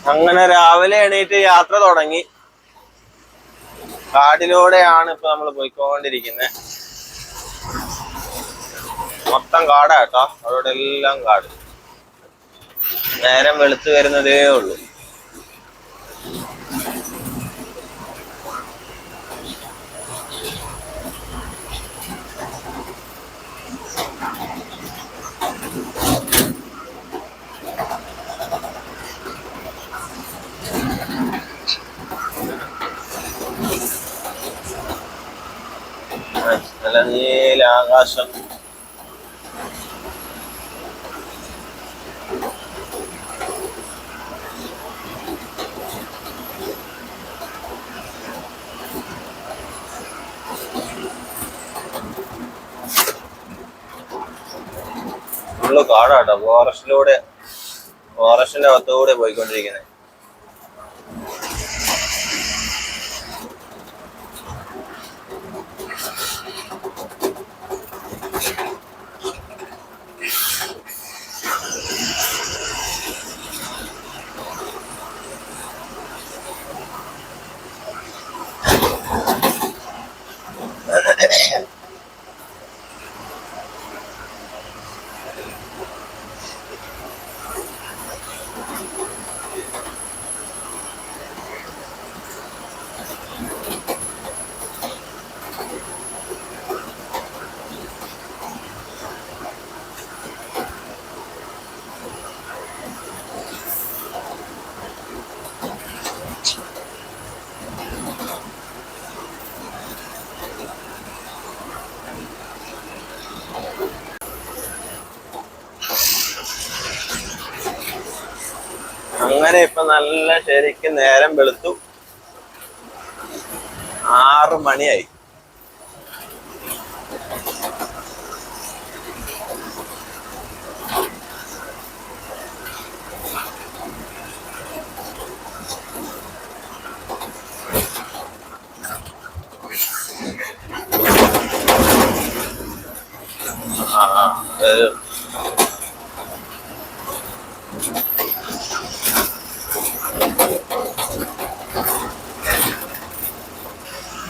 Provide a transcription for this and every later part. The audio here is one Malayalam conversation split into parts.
അങ്ങനെ രാവിലെ എണീറ്റ് യാത്ര തുടങ്ങി. കാടിലൂടെയാണ് ഇപ്പൊ നമ്മൾ പോയിക്കൊണ്ടിരിക്കുന്നത്. മൊത്തം കാടാ കേട്ടോ, അവിടെ എല്ലാം കാട്. നേരം വെളുത്തു വരുന്നതേ ഉള്ളൂ. നല്ല നീല ആകാശം. ഫുള്ള് കാടാട്ടോ. ഫോറസ്റ്റിന്റെ അകത്തൂടെ പോയിക്കൊണ്ടിരിക്കുന്നത്. അങ്ങനെ ഇപ്പൊ നല്ല ശരിക്കും നേരം വെളുത്തു. 6 മണിയായി.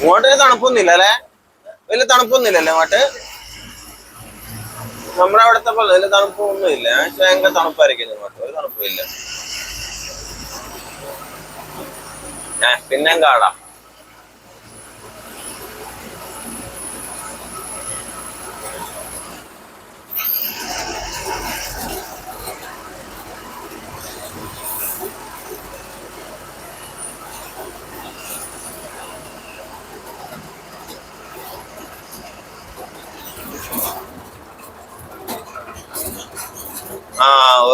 ഇങ്ങോട്ട് തണുപ്പൊന്നുമില്ല അല്ലെ? വലിയ തണുപ്പൊന്നുമില്ലല്ലേ ഇങ്ങോട്ട്? നമ്മുടെ അവിടുത്തെ പോലെ വലിയ തണുപ്പൊന്നും ഇല്ല. ഭയങ്കര തണുപ്പായിരിക്കും ഇങ്ങോട്ട്. ഒരു തണുപ്പില്ല. പിന്നെയും കാടാ.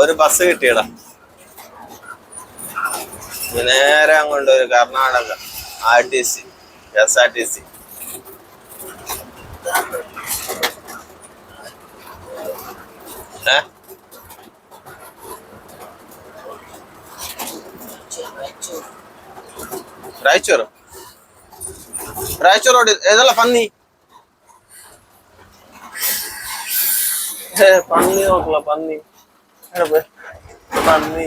ഒരു ബസ് കിട്ടിയടാ. നേരെ അങ്ങോട്ട് ഒരു കർണാടക RTC SRTC. ರಾಯಚೂರು ಇದೆಲ್ಲ ಪನ್ನಿ പന്നി നോക്കല. പന്നി പന്നി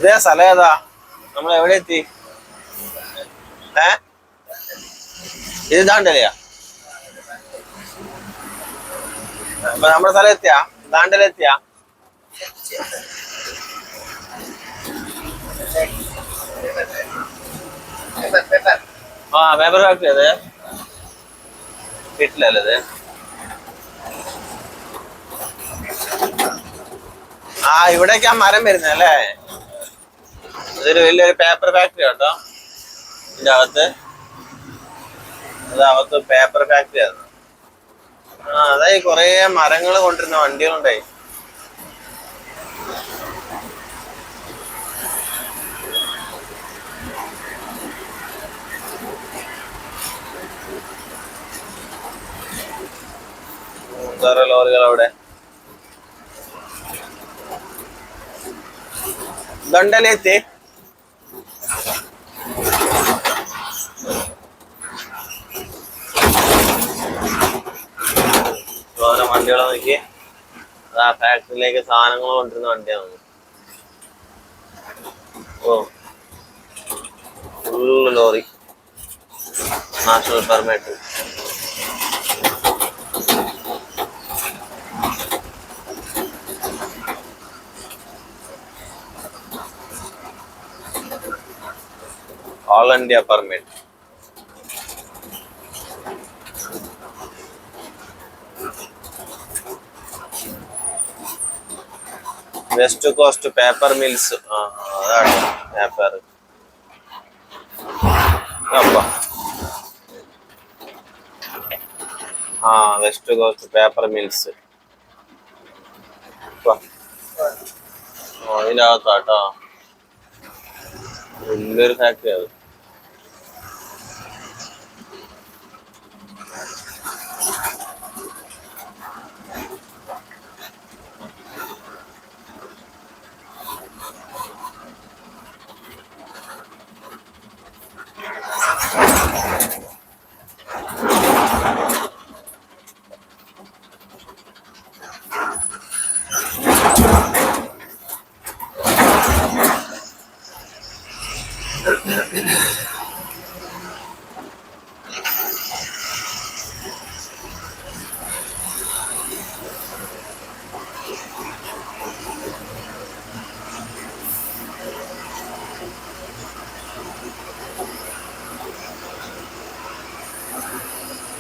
ഇതേ സ്ഥലം ഏതാ? നമ്മൾ എവിടെ എത്തി? ഇത് ദാണ്ടലയാ? അപ്പൊ നമ്മുടെ സ്ഥലം എത്തിയാ? ദാണ്ടല എത്തിയാ? പേപ്പർ ഫാക്ടറി അത് വീട്ടിലല്ലേ? ഇവിടേക്ക് ആ മരം വരുന്നല്ലേ. ഇതൊരു വലിയൊരു പേപ്പർ ഫാക്ടറി കേട്ടോ. ഇതിന്റെ അകത്ത് പേപ്പർ ഫാക്ടറി ആണ്. അതായി കൊറേ മരങ്ങൾ കൊണ്ടിരുന്ന വണ്ടികളുണ്ടായി. ലോറികൾ അവിടെ. ദണ്ഡലെത്തി. വണ്ടികളെ നോക്കി. അതാ ഫാക്ടറിയിലേക്ക് സാധനങ്ങൾ കൊണ്ടിരുന്ന വണ്ടിയാണ്. Full lorry. National permit. All India permit. West Coast Paper Mills. അതാണ് paper. West Coast Paper Mills. ഇതിന്റെ അകത്താട്ടോ വലിയൊരു ഫാക്ടറി അത്.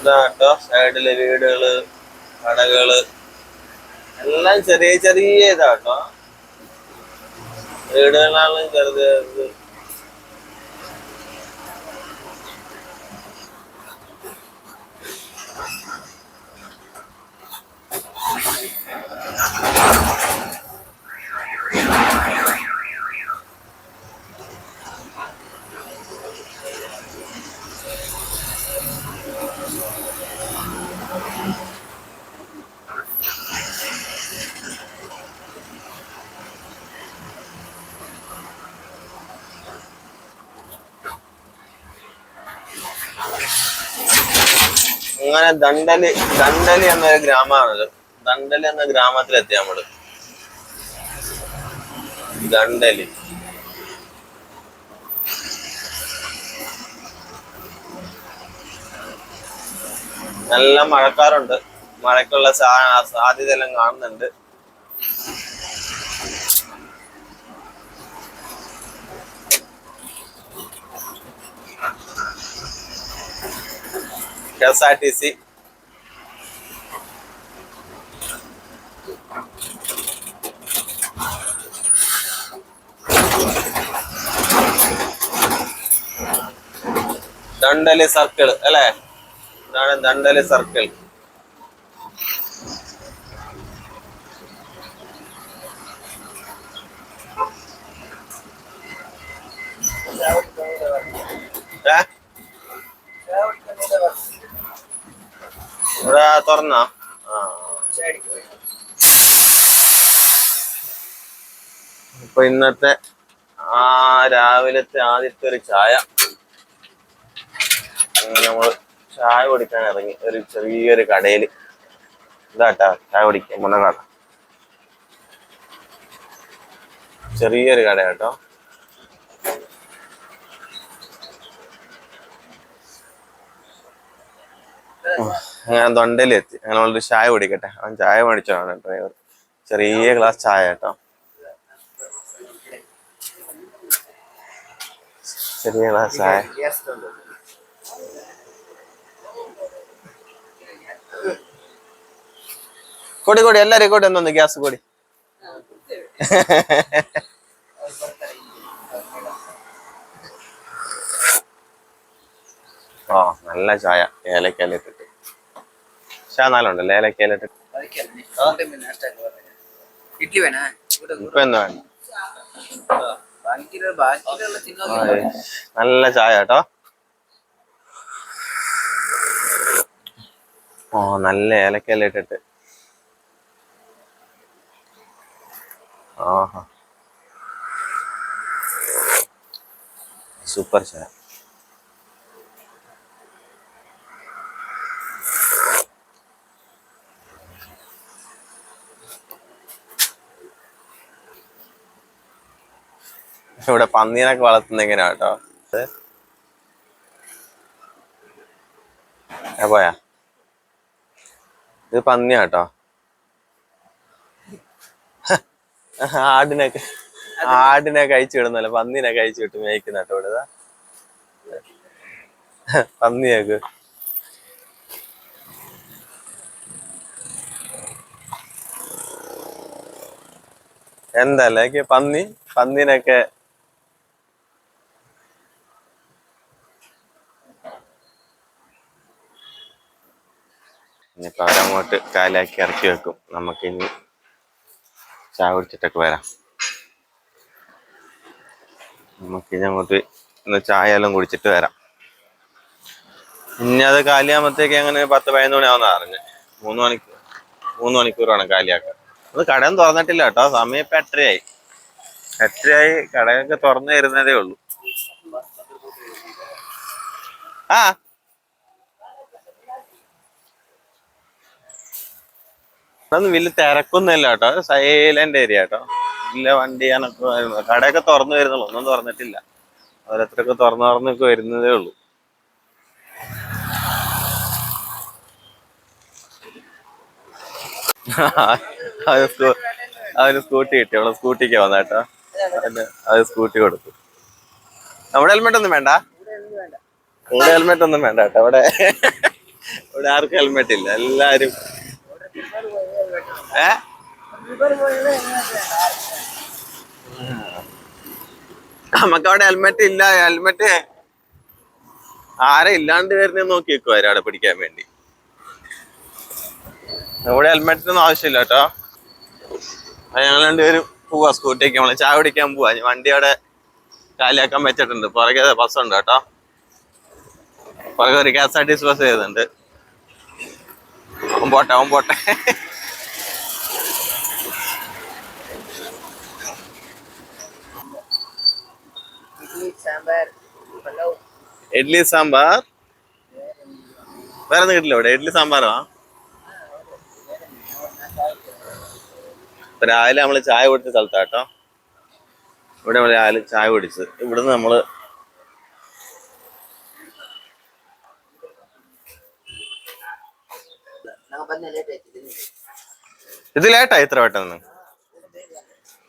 ഇതാട്ടോ സൈഡില് വീടുകള്, കടകള് എല്ലാം ചെറിയ ചെറിയ ഇതാട്ടോ. വീടുകളാണെങ്കിലും ചെറുത്. അങ്ങനെ ദണ്ഡലി എന്നൊരു ഗ്രാമമാണല്ലോ. ദണ്ഡലി എന്ന ഗ്രാമത്തിലെത്തി നമ്മള്. ദണ്ഡലി. നല്ല മഴക്കാറുണ്ട്. മഴയ്ക്കുള്ള സാധ്യത എല്ലാം കാണുന്നുണ്ട്. KSRTC. ദണ്ഡലി സർക്കിൾ അല്ലേ? ഇതാണ് ദണ്ഡലി സർക്കിൾ. ഇവിടെ തുറന്നോ? ഇപ്പൊ ഇന്നത്തെ രാവിലത്തെ ആദ്യത്തെ ഒരു ചായ. നമ്മള് ചായ കുടിക്കാൻ ഇറങ്ങി ഒരു ചെറിയൊരു കടയില്. ഇതാട്ടാ ചായ കുടിക്കാൻ പോണ കട. ചെറിയൊരു കട കേട്ടോ. ഞാൻ തൊണ്ടയില് എത്തി. അങ്ങനെ നമ്മളൊരു ചായ കുടിക്കട്ടെ. അവൻ ചായ മേടിച്ചതാണ് ഡ്രൈവർ. ചെറിയ ഗ്ലാസ് ചായ കേട്ടോ. ചെറിയ ഗ്ലാസ് ചായ. ಕೊಡಿ ಎಲ್ಲರಿಗೂ ಕೊಡಿ ಒಂದೊಂದು ಗ್ಯಾಸ್ ಕೊಡಿ. ആ നല്ല ചായ ഏലക്കയില ഇട്ടിട്ട്. ചായ നല്ല ഉണ്ടല്ലോ ഏലക്കയില ഇട്ടിട്ട്. ഇപ്പൊ എന്താ വേണ്ട? നല്ല ചായ കേട്ടോ. ഓ നല്ല ഏലക്കയില ഇട്ടിട്ട്. ആഹാ സൂപ്പർ ചായ. ഇവിടെ പന്നീനൊക്കെ വളർത്തുന്ന എങ്ങനെയാ കേട്ടോ. പോയാ ഇത് പന്നിയാ കേട്ടോ. ആടിനൊക്കെ ആടിനൊക്കെ അയച്ചു വിടുന്നല്ലോ, പന്നീനൊക്കെ അയച്ചു വിട്ട് മേയ്ക്കുന്ന കേട്ടോ ഇവിടെ. പന്നിയൊക്കെ എന്തല്ലേ പന്നീനൊക്കെ ഇനിയിപ്പോ അവരങ്ങോട്ട് കാലാക്കി ഇറക്കി വെക്കും. നമുക്കിനി ചായ കുടിച്ചിട്ടൊക്കെ വരാം. നമുക്കിനി അങ്ങോട്ട് ഇന്ന് ചായ എല്ലാം കുടിച്ചിട്ട് വരാം. ഇനി അത് കാലിയാകുമ്പത്തേക്ക് അങ്ങനെ 10-11 മണിയാവുന്ന അറിഞ്ഞ്. 3 മണിക്കൂർ വേണം കാലിയാക്കാൻ. അത് കടയൊന്നും തുറന്നിട്ടില്ല കേട്ടോ. സമയം ഇപ്പൊ 8:30 ആയി. 8:30 ആയി. കടയൊക്കെ തുറന്നു തരുന്നതേ ഉള്ളൂ. ആ അതൊന്നും വലിയ തിരക്കൊന്നുമില്ല കേട്ടോ. സൈലന്റ് ഏരിയ കേട്ടോ. ഇല്ല വണ്ടി കടയൊക്കെ തുറന്നു വരുന്നുള്ളൂ. ഒന്നും തുറന്നിട്ടില്ല. ഓരോരുത്തരൊക്കെ തുറന്നൊക്കെ വരുന്നതേ ഉള്ളൂ. അവന് സ്കൂട്ടി കിട്ടി. അവളെ സ്കൂട്ടിക്ക് വന്ന കേട്ടോ. അത് സ്കൂട്ടി കൊടുത്തു. നമ്മുടെ ഹെൽമെറ്റ് ഒന്നും വേണ്ട. ഇവിടെ ഹെൽമെറ്റ് ഒന്നും വേണ്ട കേട്ടോ. ഇവിടെ ആർക്കും ഹെൽമെറ്റ് ഇല്ല. എല്ലാരും നമുക്ക് അവിടെ ഹെൽമെറ്റ് ഇല്ല. ഹെൽമെറ്റ് ആരെ ഇല്ലാണ്ട് വരുന്ന നോക്കി വെക്കുവാ അവിടെ പിടിക്കാൻ വേണ്ടി. ഇവിടെ ഹെൽമെറ്റിനൊന്നും ആവശ്യമില്ല കേട്ടോ. ഞങ്ങൾ രണ്ടുപേരും പോവാ സ്കൂട്ടിക്ക്. നമ്മള് ചായ കുടിക്കാൻ പോവാ. വണ്ടി അവിടെ കാലിയാക്കാൻ വെച്ചിട്ടുണ്ട്. പുറകെ ബസ്സുണ്ട് കേട്ടോ. പുറകെ ഒരു KSRTC ബസ് ചെയ്യുന്നുണ്ട്. അവൻ പോട്ടെ. ഇഡ്ലി സാമ്പാർ വേറെ ഒന്നും കിട്ടില്ല ഇവിടെ. ഇഡ്ലി സാമ്പാറാ. രാവിലെ നമ്മള് ചായ കുടിച്ച സ്ഥലത്താ കേട്ടോ. ഇവിടെ നമ്മള് രാവിലെ ചായ കുടിച്ച്. ഇവിടുന്ന് നമ്മള് ഇത് ലേറ്റായി. ഇത്ര പെട്ടെന്ന്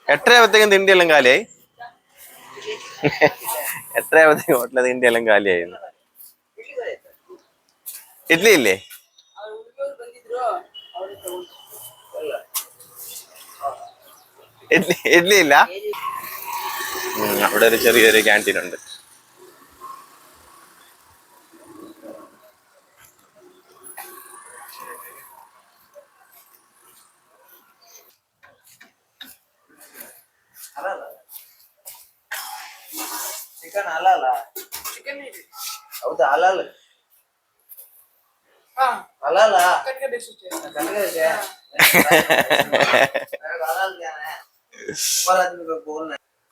8:30 ആയപ്പോഴത്തേക്കും തിണ്ടിയെല്ലാം കാലിയായി. 8:30 ആയപ്പോഴത്തേക്കും ഹോട്ടലിലെ തിണ്ടിയെല്ലാം കാലിയായിരുന്നു. ഇഡ്ലി ഇല്ലേ? ഇഡ്ലി ഇല്ല. അവിടെ ഒരു ചെറിയൊരു ക്യാൻറ്റീൻ ഉണ്ട്.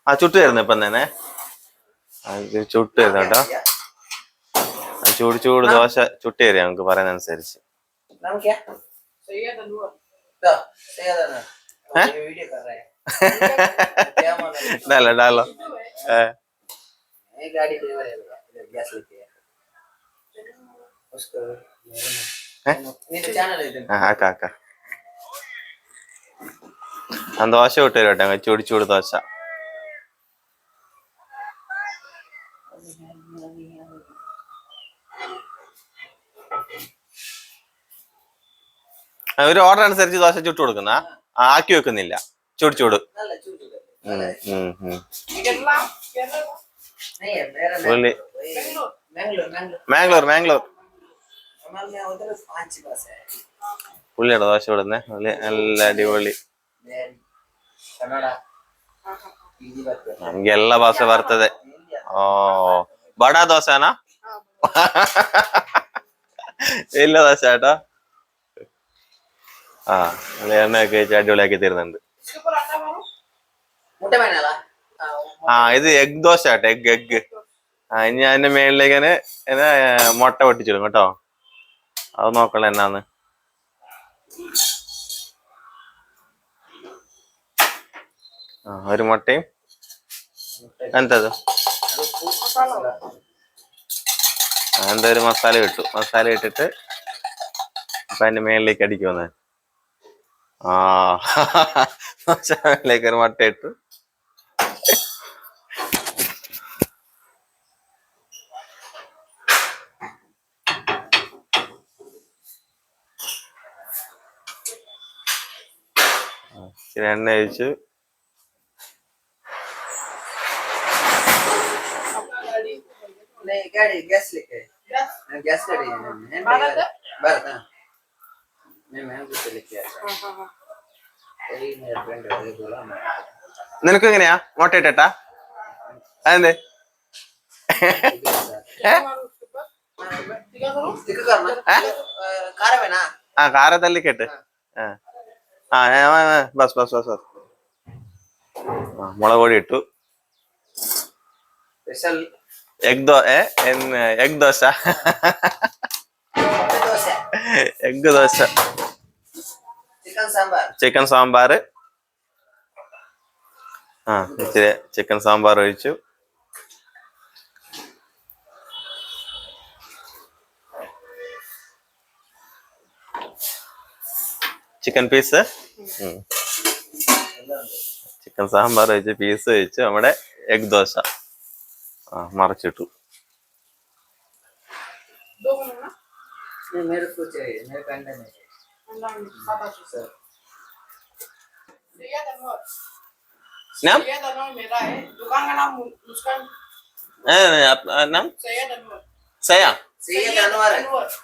ആ ചുട്ടു തരുന്നു ഇപ്പം തന്നെ. ചുട്ടു തരുന്നു കേട്ടോ. ചൂട് ദോശ ചുട്ടു തരിക നമുക്ക് പറയുന്ന അനുസരിച്ച്. ഡാലോ ദോശ വിട്ട് തരും കേട്ടോ. ചൂട് ദോശ. ഒരു ഓർഡർ അനുസരിച്ച് ദോശ ചുട്ട് കൊടുക്കുന്ന ആക്കി വെക്കുന്നില്ല. ചൂട് ചൂട് ഉള്ളി മാംഗ്ലൂർ മാംഗ്ലൂർ പുള്ളിയുടെ ദോശ ഇവിടുന്ന് നല്ല അടിപൊളി ನಮ್ಗೆ ಎಲ್ಲ ಭಾಷೆ ಬರ್ತದೆ ಓ ಬಡ ದೋಸೆನಾ ಇಲ್ಲ ದೋಸೆ ಆಟೋ ആ എണ്ണയൊക്കെ വെച്ച് അടിപൊളിയാക്കി തരുന്നുണ്ട് ആ ഇത് എഗ് ദോശ ആട്ടെ എഗ് ഇനി അതിന്റെ മേളിലേക്ക് മുട്ട പൊട്ടിച്ചിടും കേട്ടോ അത് നോക്കണം എന്നാന്ന് ഒരു മുട്ടയും എന്തത് എന്താ ഒരു മസാല ഇട്ടു മസാല ഇട്ടിട്ട് അപ്പൊ അതിന്റെ മേളിലേക്ക് അടിക്കുമെന്ന് ആ മേളിലേക്ക് ഒരു മുട്ട ഇട്ടു ഇച്ചിരി എണ്ണ ഒഴിച്ചു നിനക്ക് എങ്ങനെയാ മുട്ട ഇട്ടാ അതെന്തേ ആ കാര തല്ലിക്കെട്ട് ബസ് ബസ് ബസ് ബസ് മുളക് പൊടി ഇട്ടു egg dosa egg dosa chicken sambar ഇച്ചിരി ചിക്കൻ സാമ്പാർ ഒഴിച്ചു ചിക്കൻ പീസ് ചിക്കൻ സാമ്പാർ വെച്ച് പീസ് വെച്ച് നമ്മുടെ എഗ് ദോശ മറിച്ചിട്ടു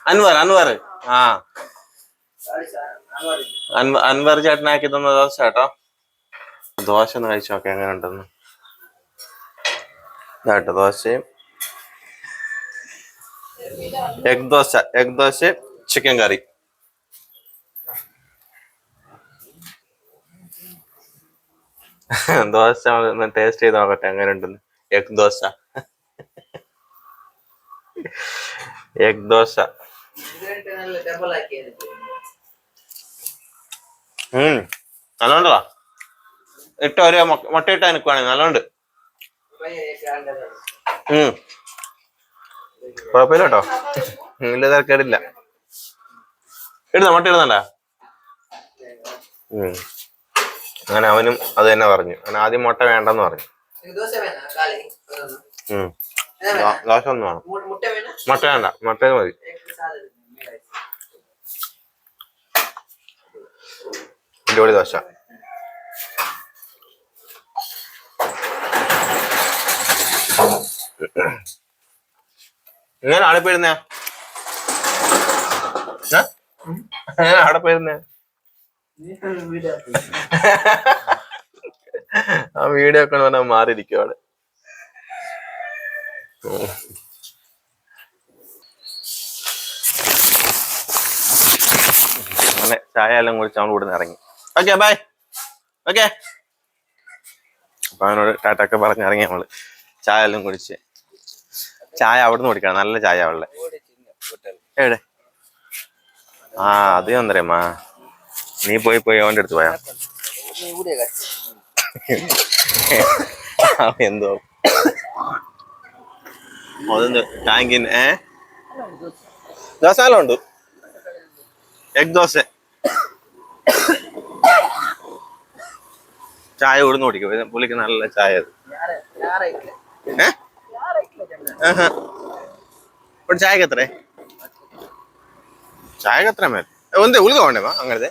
അൻവർ അൻവർ ആ അൻവർ ചേട്ടനാക്കി തന്ന ദോശ കേട്ടോ ദോശ ഒന്ന് കഴിച്ചു നോക്കാം എങ്ങനെ ഉണ്ടെന്ന് ഇതാട്ടോ ദോശയും എഗ് ദോശ ചിക്കൻ കറി ദോശ ഒന്ന് ടേസ്റ്റ് ചെയ്ത് നോക്കട്ടെ എങ്ങനെ ഉണ്ടെന്ന് എഗ് ദോശ എഗ് ദോശ നല്ലോണ്ടതാ ഇട്ട ഒരു മുട്ട ഇട്ടാ നിൽക്കുവാണെങ്കിൽ നല്ലോണ്ട് കുഴപ്പമില്ല കേട്ടോ ഇല്ല തിരക്കേടില്ല ഇടുന്ന മുട്ട ഇടുന്നുണ്ടാ അങ്ങനെ അവനും അത് തന്നെ പറഞ്ഞു അവൻ ആദ്യം മുട്ട വേണ്ടെന്ന് പറഞ്ഞു ദോശ ഒന്നും വേണം മുട്ട വേണ്ട മുട്ട മതി അടിപൊളി ദോശ എങ്ങനെ അവിടെ പോയിരുന്നേ അവിടെ പോയിരുന്നേ ആ വീഡിയോ ഒക്കെ പറഞ്ഞാൽ മാറിയിരിക്കും അവിടെ അങ്ങനെ ചായ എല്ലാം കുടിച്ച് നമ്മൾ ഇവിടുന്ന് ഇറങ്ങി ഓക്കെ ബൈ ഓക്കെ അപ്പൊ അവനോട് ടാറ്റൊക്കെ പറഞ്ഞ് ഇറങ്ങി നമ്മള് ചായ എല്ലാം കുടിച്ച് ചായ അവിടുന്ന് കുടിക്കണം നല്ല ചായ അവളുടെ എവിടെ അത് ഒന്നരമ്മാ നീ പോയി അവൻ്റെ അടുത്ത് പോയാ എന്തോ അതെന്ത് ടാങ്കിന് ദോശ ഉണ്ട് എഗ് ദോശ ചായ ഇവിടുന്ന് കുടിക്കും പുള്ളിക്ക് നല്ല ചായ ചായക്ക് എത്ര ചായക്ക് എത്ര മേൽ ಒಂದೇ ಉಳಿದ ಹೊಂಡೆವಾ ಅಂಗಡಿದೆ